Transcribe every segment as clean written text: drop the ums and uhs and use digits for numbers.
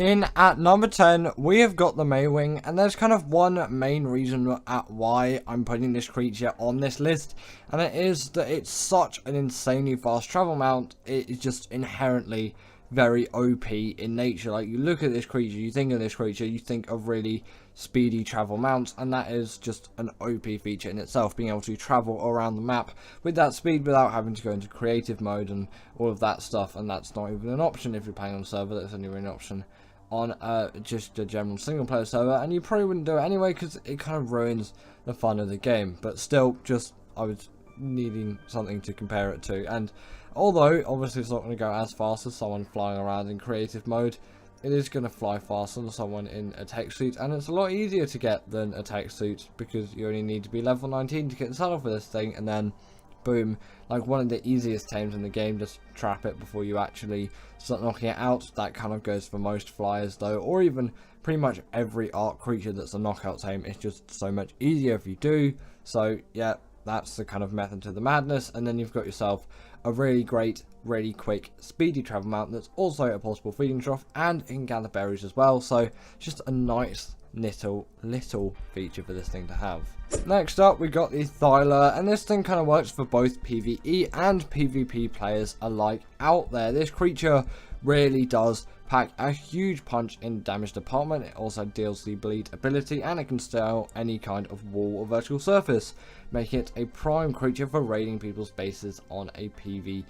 In at number 10, we have got the Mewing, and there's kind of one main reason at why I'm putting this creature on this list, and it is that it's such an insanely fast travel mount. It is just inherently very OP in nature. Like, you look at this creature, you think of this creature, you think of really speedy travel mounts, and that is just an OP feature in itself, being able to travel around the map with that speed without having to go into creative mode and all of that stuff. And that's not even an option if you're playing on a server. That's only really an option on just a general single player server, and you probably wouldn't do it anyway because it kind of ruins the fun of the game. But still, just I was needing something to compare it to, and although obviously it's not going to go as fast as someone flying around in creative mode, it is going to fly faster than someone in a tech suit, and it's a lot easier to get than a tech suit because you only need to be level 19 to get the saddle for this thing, and then boom, like one of the easiest tames in the game. Just trap it before you actually start knocking it out. That kind of goes for most flyers though, or even pretty much every Ark creature that's a knockout tame. It's just so much easier if you do. So yeah, that's the kind of method to the madness. And then you've got yourself a really great, really quick, speedy travel mount that's also a possible feeding trough, and it can gather berries as well. So just a nice little feature for this thing to have. Next up, we got the Thyla, and this thing kind of works for both PvE and PvP players alike out there. This creature really does pack a huge punch in damage department. It also deals the bleed ability, and it can scale any kind of wall or vertical surface, making it a prime creature for raiding people's bases on a PvP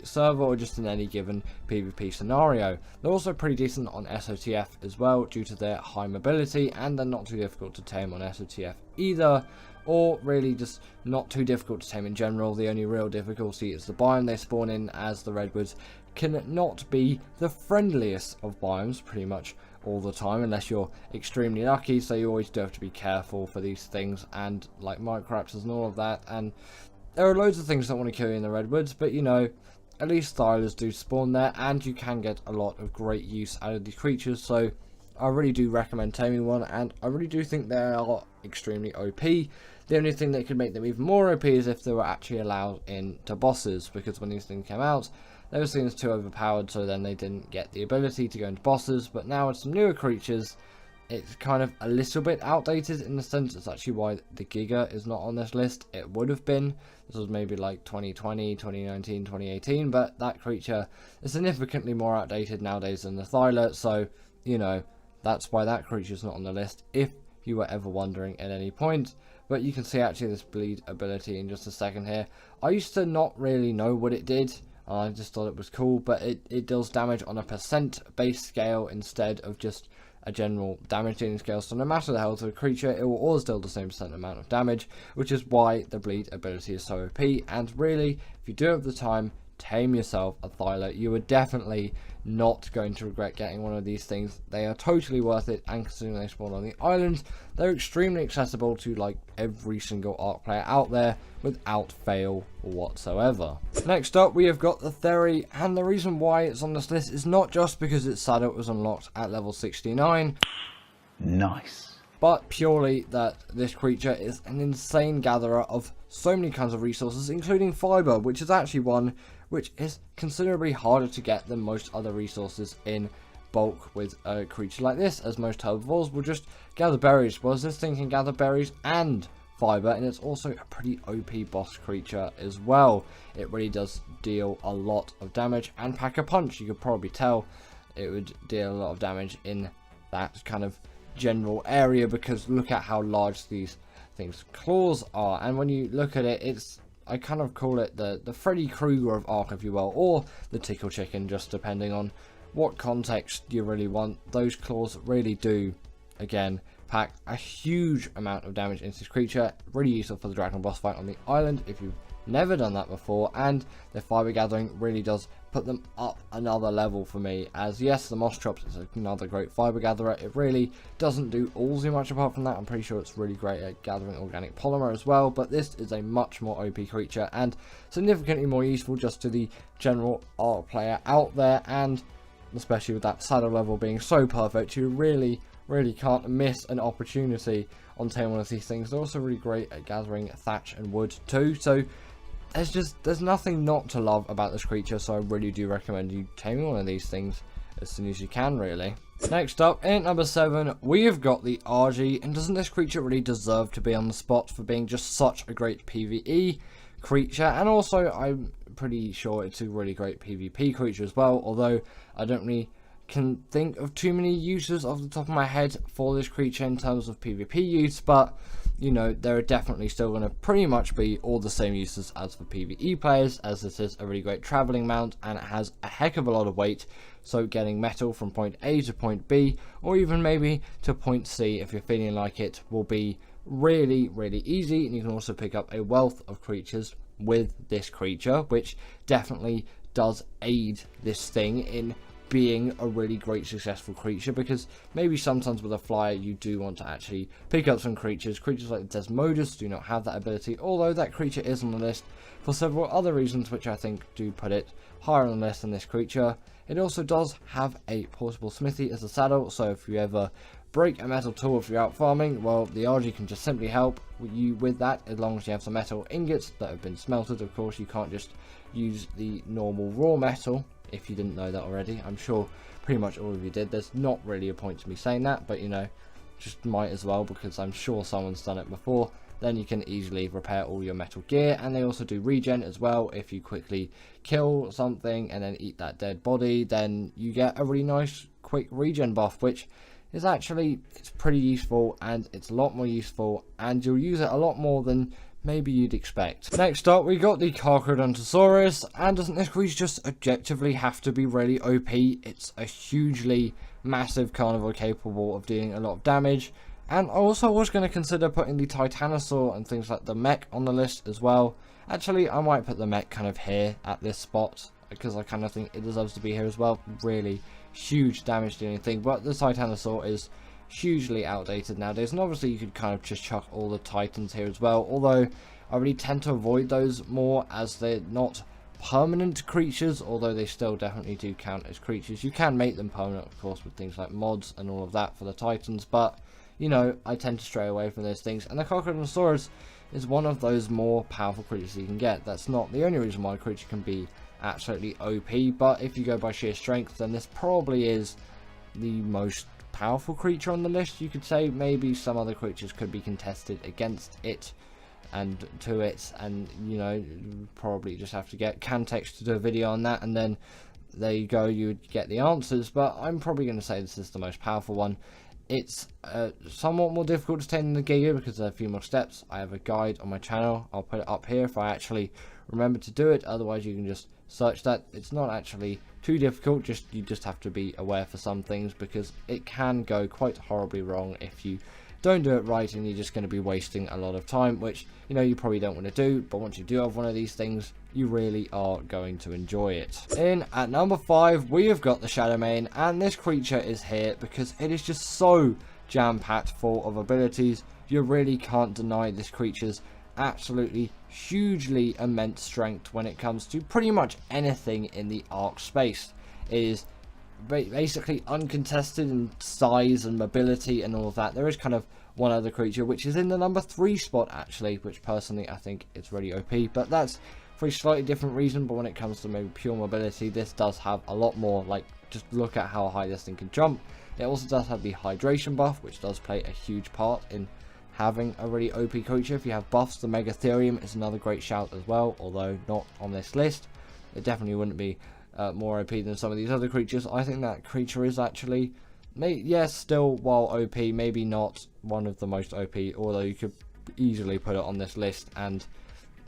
server or just in any given PvP scenario. They're also pretty decent on SOTF as well due to their high mobility, and they're not too difficult to tame on SOTF either, or really just not too difficult to tame in general. The only real difficulty is the biome they spawn in, as the redwoods can not be the friendliest of biomes pretty much all the time unless you're extremely lucky, so you always do have to be careful for these things, and like microraptors and all of that. And there are loads of things that want to kill you in the redwoods, but you know, at least Thylas do spawn there, and you can get a lot of great use out of these creatures. So I really do recommend taming one, and I really do think they are extremely OP. The only thing that could make them even more OP is if they were actually allowed into bosses, because when these things came out, they were seen as too overpowered, so then they didn't get the ability to go into bosses. But now with some newer creatures, it's kind of a little bit outdated in the sense it's actually why the Giga is not on this list. It would have been. This was maybe like 2020, 2019, 2018, but that creature is significantly more outdated nowadays than the Thyla, so, you know, that's why that creature is not on the list, if you were ever wondering at any point. But you can see actually this bleed ability in just a second here. I used to not really know what it did. I just thought it was cool, but it deals damage on a percent base scale instead of just a general damage dealing scale. So no matter the health of the creature, it will always deal the same percent amount of damage, which is why the bleed ability is so OP. And really, if you do have the time, tame yourself a Thyla. You are definitely not going to regret getting one of these things. They are totally worth it, and considering they spawn on the island, they're extremely accessible to like every single Ark player out there without fail whatsoever. Next up, we have got the Theri, and the reason why it's on this list is not just because its saddle was unlocked at level 69. Nice. But purely that this creature is an insane gatherer of so many kinds of resources, including fiber, which is actually one which is considerably harder to get than most other resources in bulk with a creature like this, as most herbivores will just gather berries, whereas this thing can gather berries and fiber, and it's also a pretty OP boss creature as well. It really does deal a lot of damage and pack a punch. You could probably tell it would deal a lot of damage in that kind of general area, because look at how large these things' claws are. And when you look at it, it's, I kind of call it the Freddy Krueger of Ark, if you will, or the Tickle Chicken, just depending on what context you really want. Those claws really do, again, pack a huge amount of damage into this creature. Really useful for the dragon boss fight on the island if you've never done that before, and the fiber gathering really does put them up another level for me, as yes, the moss chops is another great fiber gatherer. It really doesn't do all too much apart from that. I'm pretty sure it's really great at gathering organic polymer as well, but this is a much more OP creature and significantly more useful just to the general Ark player out there, and especially with that saddle level being so perfect, you really can't miss an opportunity on taming one of these things. They're also really great at gathering thatch and wood too, so there's nothing not to love about this creature. So I really do recommend you taming one of these things as soon as you can, really. Next up, in at number 7, we have got the Argy, and doesn't this creature really deserve to be on the spot for being just such a great PvE creature? And also, I'm pretty sure it's a really great PvP creature as well, although I don't really can think of too many uses off the top of my head for this creature in terms of PvP use, but you know, there are definitely still going to pretty much be all the same uses as for PvE players, as this is a really great traveling mount and it has a heck of a lot of weight, so getting metal from point A to point B, or even maybe to point C if you're feeling like it, will be really easy. And you can also pick up a wealth of creatures with this creature, which definitely does aid this thing in being a really great successful creature, because maybe sometimes with a flyer you do want to actually pick up some creatures like Desmodus do not have that ability, although that creature is on the list for several other reasons which I think do put it higher on the list than this creature. It also does have a portable smithy as a saddle, so if you ever break a metal tool if you're out farming, well, the RG can just simply help you with that, as long as you have some metal ingots that have been smelted. Of course, you can't just use the normal raw metal, if you didn't know that already. I'm sure pretty much all of you did. There's not really a point to me saying that, but you know, just might as well, because I'm sure someone's done it before. Then you can easily repair all your metal gear, and they also do regen as well. If you quickly kill something and then eat that dead body, then you get a really nice quick regen buff, which is actually, it's pretty useful, and it's a lot more useful, and you'll use it a lot more than maybe you'd expect. Next up, we got the Argentavis, and doesn't this creature just objectively have to be really OP? It's a hugely massive carnivore capable of doing a lot of damage. And I also was going to consider putting the Titanosaur and things like the mech on the list as well. Actually, I might put the mech kind of here at this spot, because I kind of think it deserves to be here as well. Really huge damage to anything, but the Titanosaur is hugely outdated nowadays, and obviously you could kind of just chuck all the Titans here as well, although I really tend to avoid those more as they're not permanent creatures, although they still definitely do count as creatures. You can make them permanent, of course, with things like mods and all of that for the Titans, but you know, I tend to stray away from those things, and the Kronosaurus is one of those more powerful creatures you can get. That's not the only reason why a creature can be absolutely OP, but if you go by sheer strength, then this probably is the most powerful creature on the list. You could say maybe some other creatures could be contested against it and to it, and you know, probably just have to get Cantex to do a video on that, and then there you go, you would get the answers. But I'm probably going to say this is the most powerful one. It's somewhat more difficult to tame than the Giga because there are a few more steps. I have a guide on my channel. I'll put it up here if I actually remember to do it. Otherwise, you can just search that. It's not actually too difficult. You just have to be aware for some things, because it can go quite horribly wrong if you don't do it right, and you're just going to be wasting a lot of time, which you know you probably don't want to do. But once you do have one of these things, you really are going to enjoy it. In at number 5, we have got the Shadowmane, and this creature is here because it is just so jam-packed full of abilities. You really can't deny this creature's absolutely hugely immense strength when it comes to pretty much anything in the Ark space. It is basically uncontested in size and mobility and all of that. There is kind of one other creature which is in the number 3 spot actually, which personally I think it's really OP, but that's for a slightly different reason. But when it comes to maybe pure mobility, this does have a lot more. Like, just look at how high this thing can jump. It also does have the hydration buff, which does play a huge part in having a really OP creature. If you have buffs, the Megatherium is another great shout as well, although not on this list. It definitely wouldn't be more OP than some of these other creatures. I think that creature is actually, yes, still while OP, maybe not one of the most OP, although you could easily put it on this list and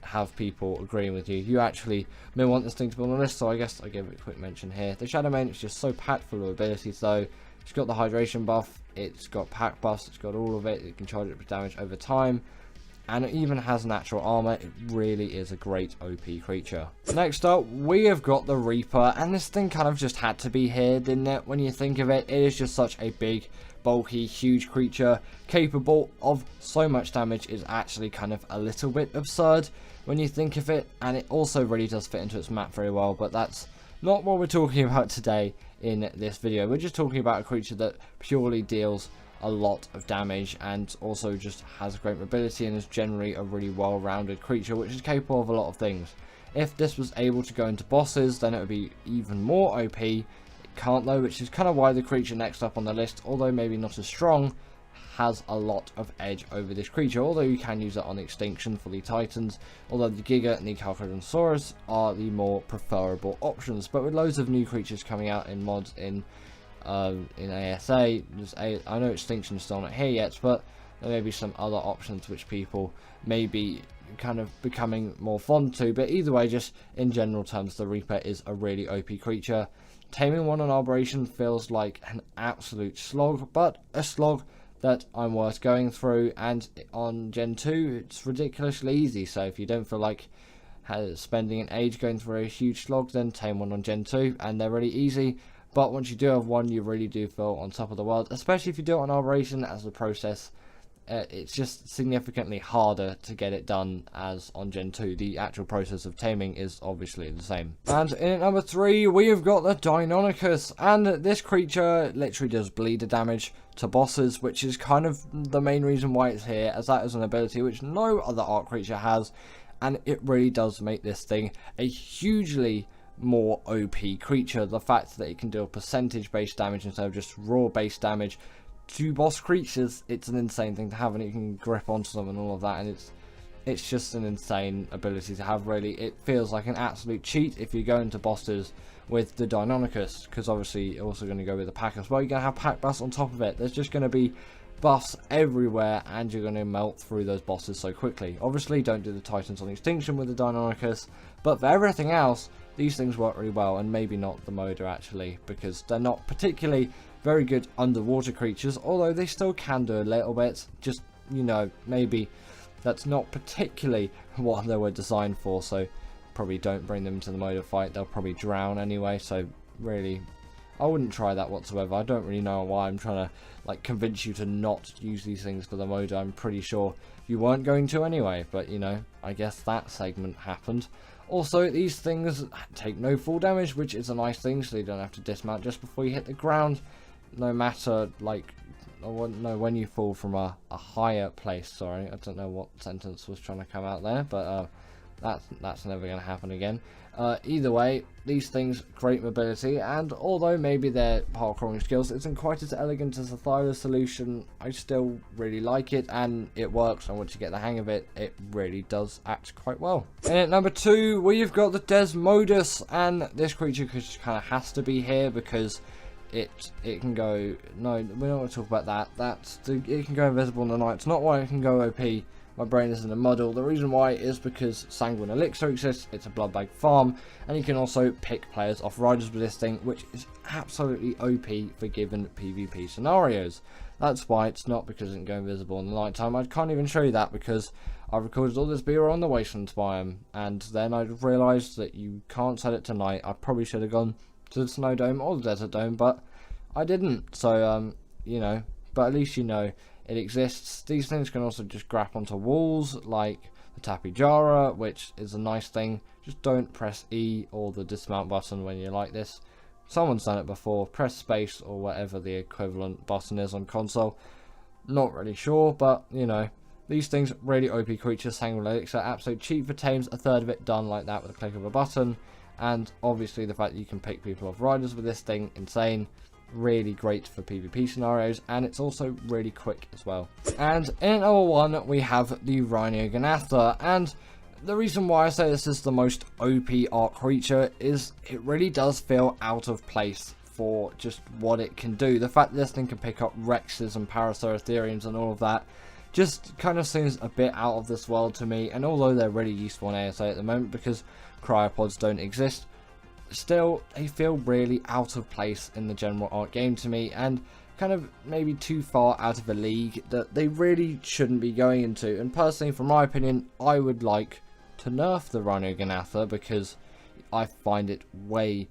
have people agreeing with you. You actually may want this thing to be on the list, so I guess I give it a quick mention here. The Shadowmane is just so packed full of abilities though. It's got the hydration buff, it's got pack buffs, it's got all of it. It can charge it for damage over time, and it even has natural armor. It really is a great OP creature. Next up, we have got the Reaper, and this thing kind of just had to be here, didn't it? When you think of it, it is just such a big, bulky, huge creature capable of so much damage. Is actually kind of a little bit absurd when you think of it, and it also really does fit into its map very well, but that's not what we're talking about today in this video. We're just talking about a creature that purely deals a lot of damage and also just has great mobility and is generally a really well-rounded creature which is capable of a lot of things. If this was able to go into bosses, then it would be even more OP. It can't though, which is kind of why the creature next up on the list, although maybe not as strong, has a lot of edge over this creature, although you can use it on extinction for the Titans, although the Giga and the Argentavis are the more preferable options. But with loads of new creatures coming out in mods in ASA, I know extinction's still not here yet, but there may be some other options which people may be kind of becoming more fond to. But either way, just in general terms, the Reaper is a really OP creature. Taming one on Arboration feels like an absolute slog, but a slog that I'm worth going through, and on Gen 2 it's ridiculously easy. So if you don't feel like spending an age going through a huge slog, then tame one on Gen 2 and they're really easy. But once you do have one, you really do feel on top of the world, especially if you do it on Arboration as a process. It's just significantly harder to get it done as on Gen 2. The actual process of taming is obviously the same. And in at number 3, we have got the Dinopithecus, and this creature literally does bleeder damage to bosses, which is kind of the main reason why it's here, as that is an ability which no other Ark creature has, and it really does make this thing a hugely more OP creature. The fact that it can deal percentage based damage instead of just raw based damage to boss creatures, it's an insane thing to have, and you can grip onto them and all of that, and it's just an insane ability to have. Really, it feels like an absolute cheat if you go into bosses with the Dinopithecus, because obviously you're also going to go with the pack as well. You're going to have pack buffs on top of it. There's just going to be buffs everywhere, and you're going to melt through those bosses so quickly. Obviously, don't do the Titans on Extinction with the Dinopithecus, but for everything else, these things work really well, and maybe not the Moda actually, because they're not particularly very good underwater creatures, although they still can do a little bit. Just, you know, maybe that's not particularly what they were designed for, so probably don't bring them to the Moda fight. They'll probably drown anyway, so really, I wouldn't try that whatsoever. I don't really know why I'm trying to like convince you to not use these things for the Moda. I'm pretty sure you weren't going to anyway, but you know, I guess that segment happened. Also, these things take no full damage, which is a nice thing, so you don't have to dismount just before you hit the ground, no matter, like, no, when you fall from a higher place. Sorry, I don't know what sentence was trying to come out there, but that's never going to happen again. Either way, these things, great mobility, and although maybe their parkouring skills isn't quite as elegant as the Thylacoleo solution, I still really like it, and it works, and once you get the hang of it, it really does act quite well. And at number 2, we've got the Desmodus, and this creature just kind of has to be here because it can go, no, we're not going to talk about that. It can go invisible in the night. It's not why it can go OP. My brain is in a muddle. The reason why is because Sanguine Elixir exists, it's a blood bag farm, and you can also pick players off riders with this thing, which is absolutely OP for given PvP scenarios. That's why it's not because it can go invisible in the night time. I can't even show you that because I recorded all this B-roll on the Wasteland biome, and then I realised that you can't set it to night. I probably should have gone to the Snow Dome or the Desert Dome, but I didn't. So, you know, but at least you know it exists. These things can also just grab onto walls, like the Tapijara, which is a nice thing. Just don't press E or the dismount button when you're like this. Someone's done it before. Press space or whatever the equivalent button is on console. Not really sure, but, you know, these things, really OP creatures. Sanguine Elixir, absolute cheap for tames. A third of it done like that with a click of a button. And obviously the fact that you can pick people off riders with this thing, insane. Really great for PvP scenarios, and it's also really quick as well. And in number 1, we have the Rhyniognatha, and the reason why I say this is the most OP Ark creature is it really does feel out of place for just what it can do. The fact that this thing can pick up Rexes and Paraceratheriums and all of that just kind of seems a bit out of this world to me, and although they're really useful in ASA at the moment because cryopods don't exist, still they feel really out of place in the general Ark game to me, and kind of maybe too far out of a league that they really shouldn't be going into. And personally, from my opinion, I would like to nerf the Rhyniognatha because I find it way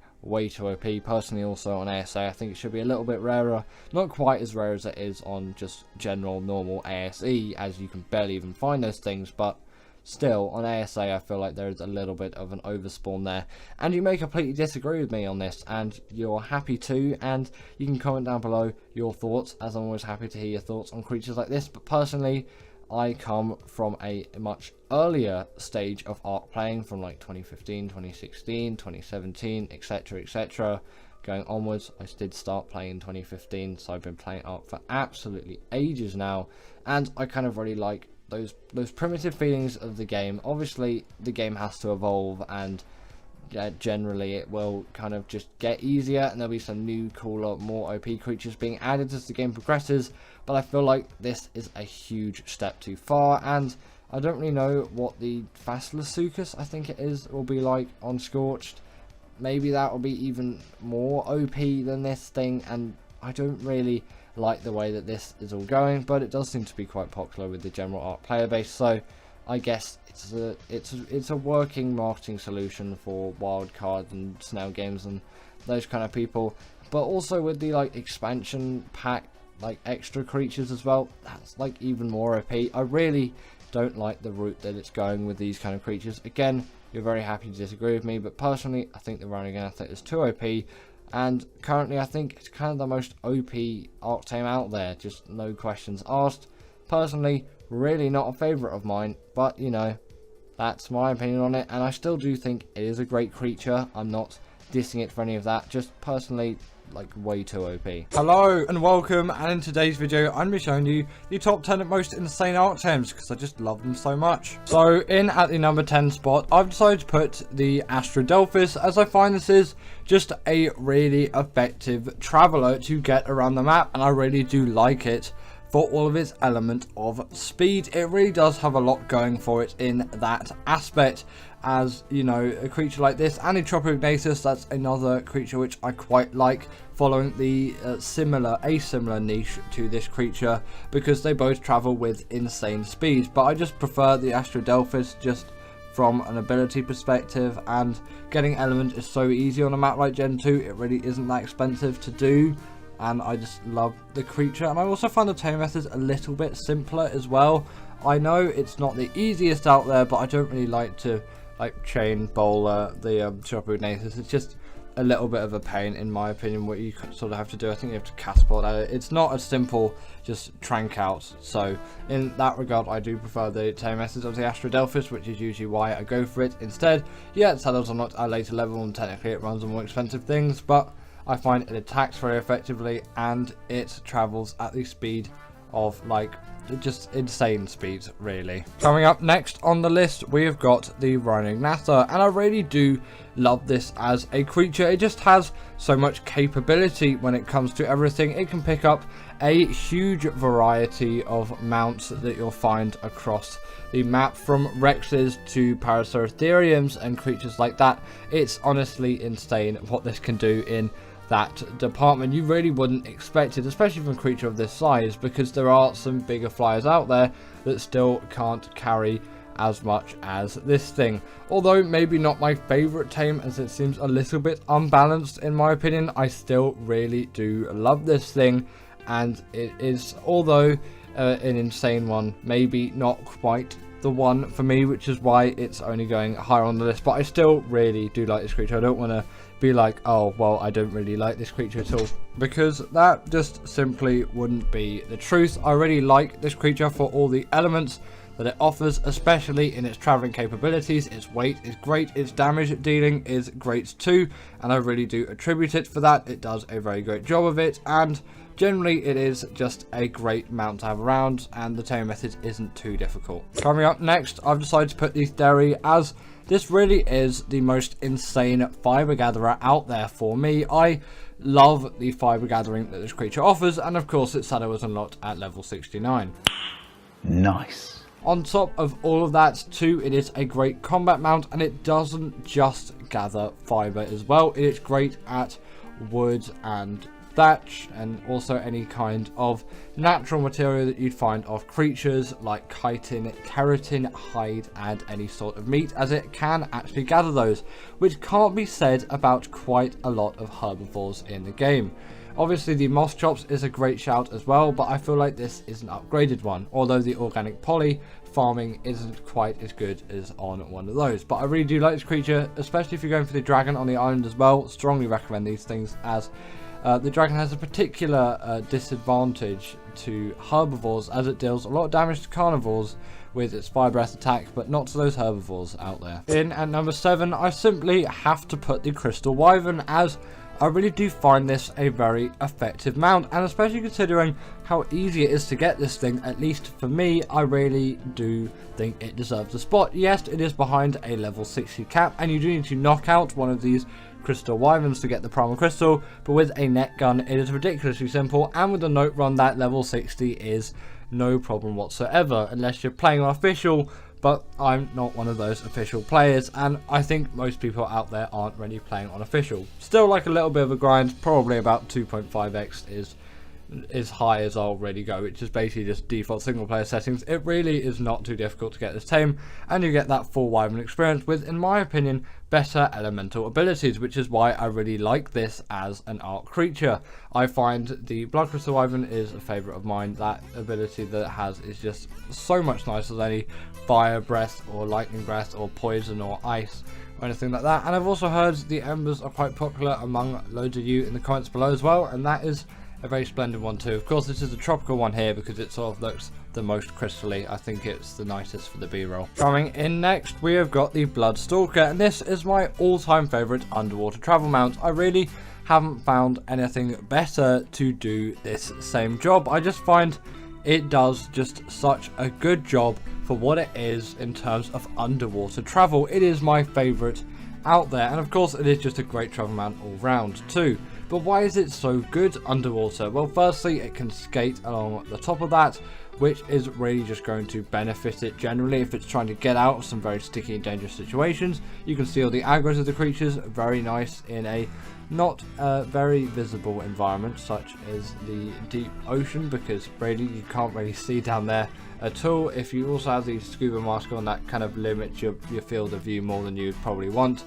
too OP. Personally, also on ASA, I think it should be a little bit rarer. Not quite as rare as it is on just general normal ASE, as you can barely even find those things, but still, on ASA, I feel like there is a little bit of an overspawn there. And you may completely disagree with me on this, and you're happy to, and you can comment down below your thoughts, as I'm always happy to hear your thoughts on creatures like this. But personally, I come from a much earlier stage of Ark playing, from like 2015, 2016, 2017, etc, etc. going onwards. I did start playing in 2015, so I've been playing Ark for absolutely ages now, and I kind of really like those primitive feelings of the game. Obviously the game has to evolve, and generally it will kind of just get easier, and there'll be some new, cooler, more OP creatures being added as the game progresses, but I feel like this is a huge step too far, and I don't really know what the Thylacoleo, I think it is, will be like on Scorched. Maybe that will be even more OP than this thing, and I don't really like the way that this is all going, but it does seem to be quite popular with the general Ark player base, so I guess it's a working marketing solution for wildcard and snail games and those kind of people. But also with the like expansion pack, like extra creatures as well, that's like even more OP. I really don't like the route that it's going with these kind of creatures. Again, you're very happy to disagree with me, but personally I think the Rhyniognatha is too OP, and currently I think it's kind of the most OP Ark Tame out there, just no questions asked. Personally, really not a favourite of mine, but you know, that's my opinion on it, and I still do think it is a great creature. I'm not dissing it for any of that, just personally like way too OP. Hello and welcome, and in today's video I'm going to be showing you the top 10 most insane Ark Tames because I just love them so much. So in at the number 10 spot, I've decided to put the Argentavis, as I find this is just a really effective traveller to get around the map, and I really do like it for all of its element of speed. It really does have a lot going for it in that aspect, as you know, a creature like this and a Dinopithecus, that's another creature which I quite like, following the similar niche to this creature, because they both travel with insane speed. But I just prefer the Argentavis just from an ability perspective, and getting element is so easy on a map like Gen 2. It really isn't that expensive to do, and I just love the creature. And I also find the tame methods a little bit simpler as well. I know it's not the easiest out there, but I don't really like to like chain bowl the Dinopithecus. It's just a little bit of a pain in my opinion what you sort of have to do. I think you have to cast bolt at it. It's not as simple just trank out, so in that regard I do prefer the tame methods of the Argentavis, which is usually why I go for it instead. Yeah, it settles on a later level, and technically it runs on more expensive things, but I find it attacks very effectively, and it travels at the speed of like just insane speeds really. Coming up next on the list, we have got the Rhyniognatha, and I really do love this as a creature. It just has so much capability when it comes to everything. It can pick up a huge variety of mounts that you'll find across the map, from Rexes to Parasauritheriums and creatures like that. It's honestly insane what this can do in that department. You really wouldn't expect it, especially from a creature of this size, because there are some bigger flyers out there that still can't carry as much as this thing. Although maybe not my favorite tame, as it seems a little bit unbalanced in my opinion, I still really do love this thing, and it is, although an insane one, maybe not quite the one for me, which is why it's only going higher on the list. But I still really do like this creature. I don't want to be like, oh well, I don't really like this creature at all, because that just simply wouldn't be the truth. I really like this creature for all the elements that it offers, especially in its traveling capabilities. Its weight is great, its damage dealing is great too, and I really do attribute it for that. It does a very great job of it, and generally it is just a great mount to have around, and the tame method isn't too difficult. Coming up next, I've decided to put the Therizinosaurus, as this really is the most insane fiber gatherer out there for me. I love the fiber gathering that this creature offers, and of course its shadow was unlocked at level 69. Nice. On top of all of that too, it is a great combat mount, and it doesn't just gather fiber as well. It is great at wood and thatch, and also any kind of natural material that you'd find of creatures like chitin, keratin, hide, and any sort of meat, as it can actually gather those, which can't be said about quite a lot of herbivores in the game. Obviously the moss chops is a great shout as well, but I feel like this is an upgraded one, although the organic poly farming isn't quite as good as on one of those. But I really do like this creature, especially if you're going for the dragon on the island as well. Strongly recommend these things, as the dragon has a particular disadvantage to herbivores, as it deals a lot of damage to carnivores with its fire breath attack, but not to those herbivores out there. In at number 7, I simply have to put the Crystal Wyvern, as I really do find this a very effective mount, and especially considering how easy it is to get this thing, at least for me, I really do think it deserves a spot. Yes, it is behind a level 60 cap, and you do need to knock out one of these crystal wyverns to get the primal crystal, but with a net gun it is ridiculously simple, and with the note run that level 60 is no problem whatsoever, unless you're playing on official, but I'm not one of those official players, and I think most people out there aren't really playing on official. Still like a little bit of a grind, probably about 2.5x is as high as I'll really go, which is basically just default single player settings. It really is not too difficult to get this tame, and you get that full wyvern experience with, in my opinion, better elemental abilities, which is why I really like this as an Ark creature. I find the Blood Crystal Wyvern is a favourite of mine. That ability that it has is just so much nicer than any fire breath or lightning breath or poison or ice or anything like that. And I've also heard the embers are quite popular among loads of you in the comments below as well, and that is a very splendid one too. Of course, this is a tropical one here because it sort of looks the most crystally. I think it's the nicest for the B-roll. Coming in next, we have got the Bloodstalker, and this is my all-time favourite underwater travel mount. I really haven't found anything better to do this same job. I just find it does just such a good job for what it is in terms of underwater travel. It is my favourite out there, and of course it is just a great travel mount all round too. But why is it so good underwater? Well, firstly, it can skate along the top of that, which is really just going to benefit it generally if it's trying to get out of some very sticky and dangerous situations. You can see all the aggros of the creatures, very nice in a not very visible environment such as the deep ocean, because really you can't really see down there at all. If you also have the scuba mask on, that kind of limits your field of view more than you'd probably want.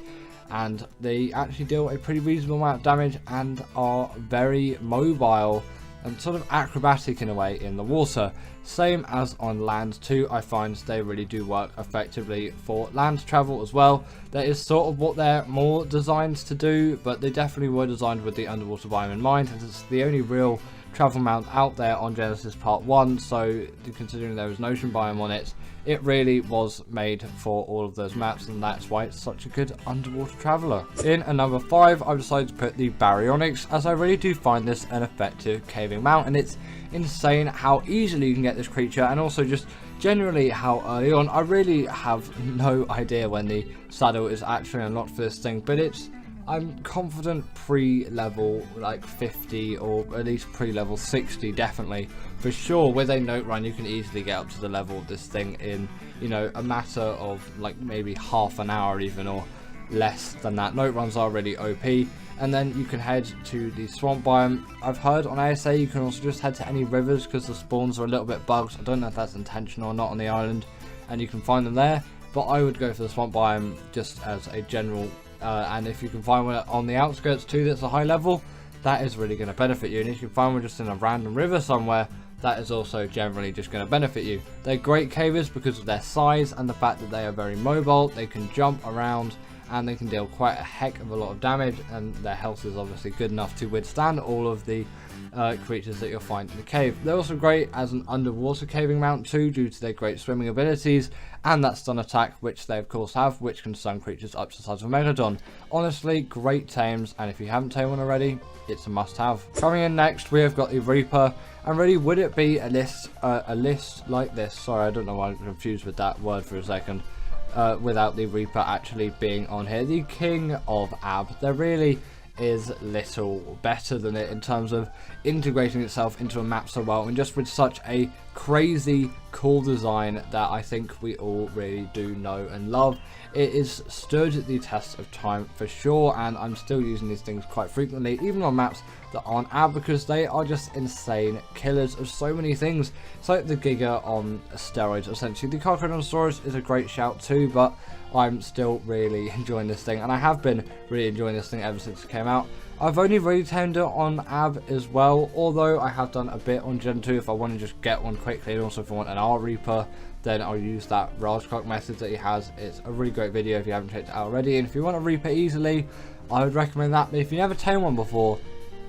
And they actually deal a pretty reasonable amount of damage and are very mobile and sort of acrobatic in a way in the water. Same as on land too, I find they really do work effectively for land travel as well. That is sort of what they're more designed to do, but they definitely were designed with the underwater biome in mind, and it's the only real travel mount out there on Genesis Part 1, so considering there was an ocean biome on it, it really was made for all of those maps, and that's why it's such a good underwater traveller. In at number 5, I've decided to put the Baryonyx, as I really do find this an effective caving mount, and it's insane how easily you can get this creature, and also just generally how early on. I really have no idea when the saddle is actually unlocked for this thing, but I'm confident pre-level like 50 or at least pre-level 60 definitely for sure. With a note run you can easily get up to the level of this thing in, you know, a matter of like maybe half an hour even, or less than that. Note runs are really OP. And then you can head to the swamp biome. I've heard on ASA you can also just head to any rivers because the spawns are a little bit bugged. I don't know if that's intentional or not on the island, and you can find them there, but I would go for the swamp biome just as a general. And if you can find one on the outskirts too that's a high level, that is really going to benefit you. And if you can find one just in a random river somewhere, that is also generally just going to benefit you. They're great cavers because of their size and the fact that they are very mobile. They can jump around and they can deal quite a heck of a lot of damage, and their health is obviously good enough to withstand all of the creatures that you'll find in the cave. They're also great as an underwater caving mount too, due to their great swimming abilities and that stun attack, which they of course have, which can stun creatures up to the size of a Megalodon. Honestly, great tames, and if you haven't tamed one already, it's a must-have. Coming in next, we have got the Reaper, and really, would it be a list like this? Sorry, I don't know why I'm confused with that word for a second. Without the Reaper actually being on here, the King of Ab. There really is little better than it in terms of integrating itself into a map so well, and just with such a crazy cool design that I think we all really do know and love. It is stood the test of time for sure, and I'm still using these things quite frequently, even on maps that aren't Ab, because they are just insane killers of so many things. It's like the Giga on steroids essentially. The Kronosaurus is a great shout too, but I'm still really enjoying this thing, and I have been really enjoying this thing ever since it came out. I've only really tamed it on Ab as well, although I have done a bit on Gen 2 if I want to just get one quickly, and also if I want an R Reaper, then I'll use that Raj Clock method that he has. It's a really great video if you haven't checked it out already, and if you want a Reaper easily, I would recommend that. But if you never tamed one before,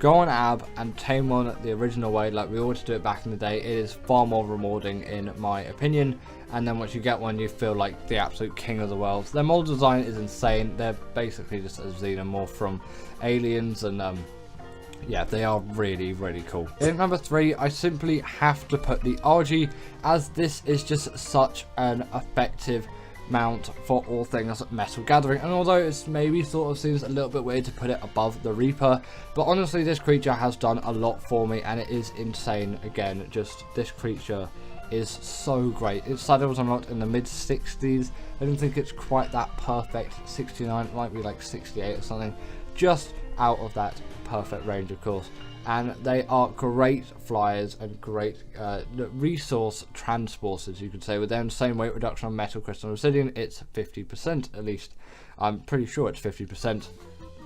go on Ab and tame one the original way, like we ought to do it back in the day. It is far more rewarding in my opinion. And then once you get one, you feel like the absolute king of the world. Their model design is insane. They're basically just a xenomorph from Aliens, and yeah, they are really, really cool. In number 3, I simply have to put the RG, as this is just such an effective mount for all things metal gathering. And although it's maybe sort of seems a little bit weird to put it above the Reaper, but honestly this creature has done a lot for me, and it is insane. Again, just this creature is so great. Its saddle was unlocked in the mid 60s. I don't think it's quite that perfect 69, it might be like 68 or something, just out of that perfect range, of course. And they are great flyers and great resource transporters, you could say. With their insane weight reduction on metal, crystal, and obsidian, it's 50% at least. I'm pretty sure it's 50%,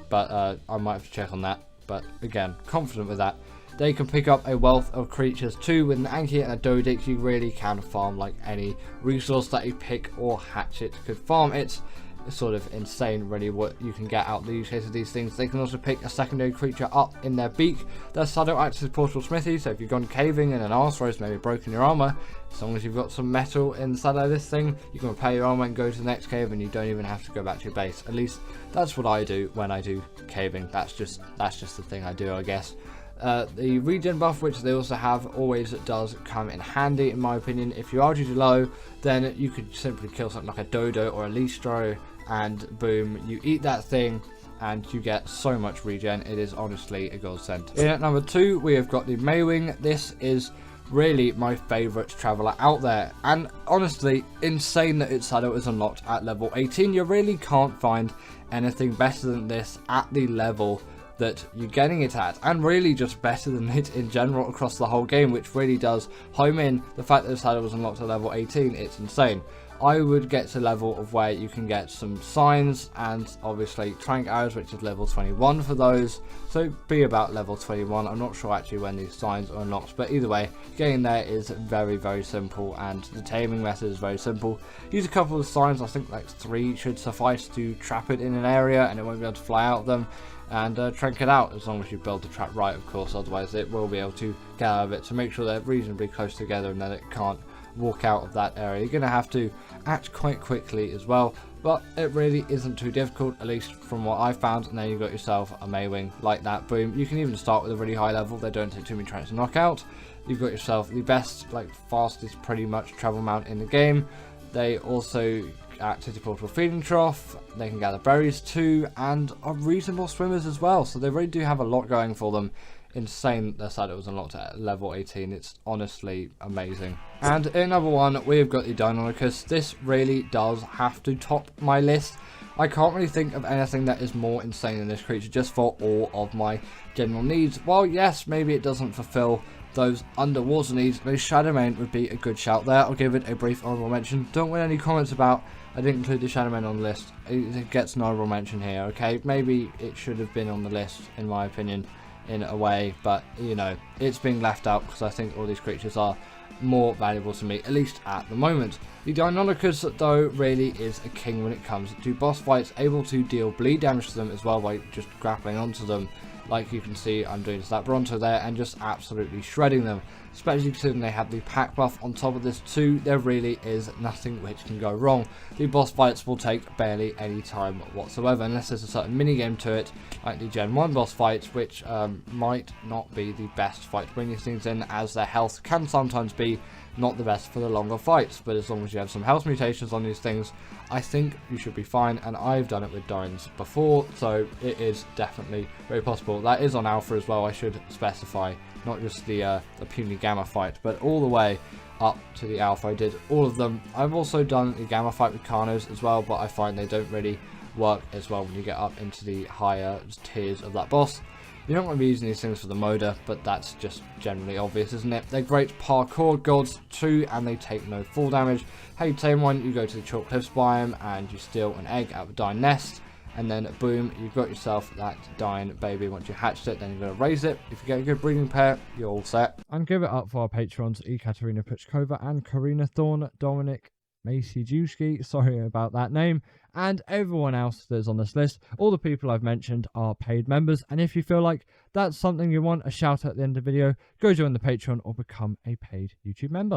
but I might have to check on that. But again, confident with that. They can pick up a wealth of creatures too. With an Anki and a Dodix, you really can farm like any resource that a pick or hatchet could farm. It's sort of insane really what you can get out of the use case of these things. They can also pick a secondary creature up in their beak. Their saddle acts as portal smithy, so if you've gone caving and an arse maybe broken your armor, as long as you've got some metal in the saddle of this thing, you can repair your armor and go to the next cave, and you don't even have to go back to your base. At least that's what I do when I do caving. That's just the thing I do, I guess. The regen buff, which they also have, always does come in handy in my opinion. If you are due to low, then you could simply kill something like a Dodo or a Listro, and boom, you eat that thing and you get so much regen. It is honestly a godsend. In at number 2, we have got the Mewing. This is really my favourite traveller out there, and honestly insane that its saddle is unlocked at level 18. You really can't find anything better than this at the level that you're getting it at, and really just better than it in general across the whole game, which really does home in the fact that the saddle was unlocked at level 18. It's insane. I would get to a level of where you can get some signs and obviously trank arrows, which is level 21 for those, so be about level 21. I'm not sure actually when these signs are unlocked, but either way, getting there is very, very simple, and the taming method is very simple. Use a couple of signs, I think like 3 should suffice to trap it in an area and it won't be able to fly out of them, and trank it out, as long as you build the trap right, of course, otherwise it will be able to get out of it. So make sure they're reasonably close together and that it can't walk out of that area. You're going to have to act quite quickly as well, but it really isn't too difficult, at least from what I found. And then you've got yourself a Mewing like that, boom. You can even start with a really high level, they don't take too many tries to knock out. You've got yourself the best, like fastest pretty much travel mount in the game. They also act as a portable feeding trough, they can gather berries too, and are reasonable swimmers as well, so they really do have a lot going for them. Insane their saddle was unlocked at level 18, it's honestly amazing. And in number 1, we've got the Dinopithecus. This really does have to top my list. I can't really think of anything that is more insane than this creature, just for all of my general needs. While yes, maybe it doesn't fulfill those underwater needs, the Shadowmane would be a good shout there. I'll give it a brief honorable mention. Don't want any comments about I didn't include the Shadowmane on the list. It gets an honorable mention here, okay? Maybe it should have been on the list, in my opinion, in a way, but you know, it's being left out because I think all these creatures are more valuable to me, at least at the moment. The Dinopithecus though really is a king when it comes to boss fights, able to deal bleed damage to them as well by just grappling onto them, like you can see I'm doing to that Bronto there, and just absolutely shredding them. Especially considering they have the pack buff on top of this too, there really is nothing which can go wrong. The boss fights will take barely any time whatsoever, unless there's a certain minigame to it, like the Gen 1 boss fights, which might not be the best fight to bring these things in, as their health can sometimes be not the best for the longer fights. But as long as you have some health mutations on these things, I think you should be fine, and I've done it with Dines before, so it is definitely very possible. That is on Alpha as well, I should specify, not just the puny Gamma fight, but all the way up to the Alpha. I did all of them. I've also done the Gamma fight with Carnos as well, but I find they don't really work as well when you get up into the higher tiers of that boss. You're not going to be using these things for the Moda, but that's just generally obvious, isn't it? They're great parkour gods too, and they take no fall damage. How you tame one, you go to the Chalk Cliffs biome and you steal an egg out of a Dine nest, and then boom, you've got yourself that Dine baby. Once you hatched it, then you're going to raise it. If you get a good breeding pair, you're all set. And give it up for our patrons, Ekaterina Puchkova and Karina Thorne, Dominic, Macy Jewski, sorry about that name, and everyone else that's on this list. All the people I've mentioned are paid members, and if you feel like that's something you want a shout out at the end of the video, go join the Patreon or become a paid YouTube member.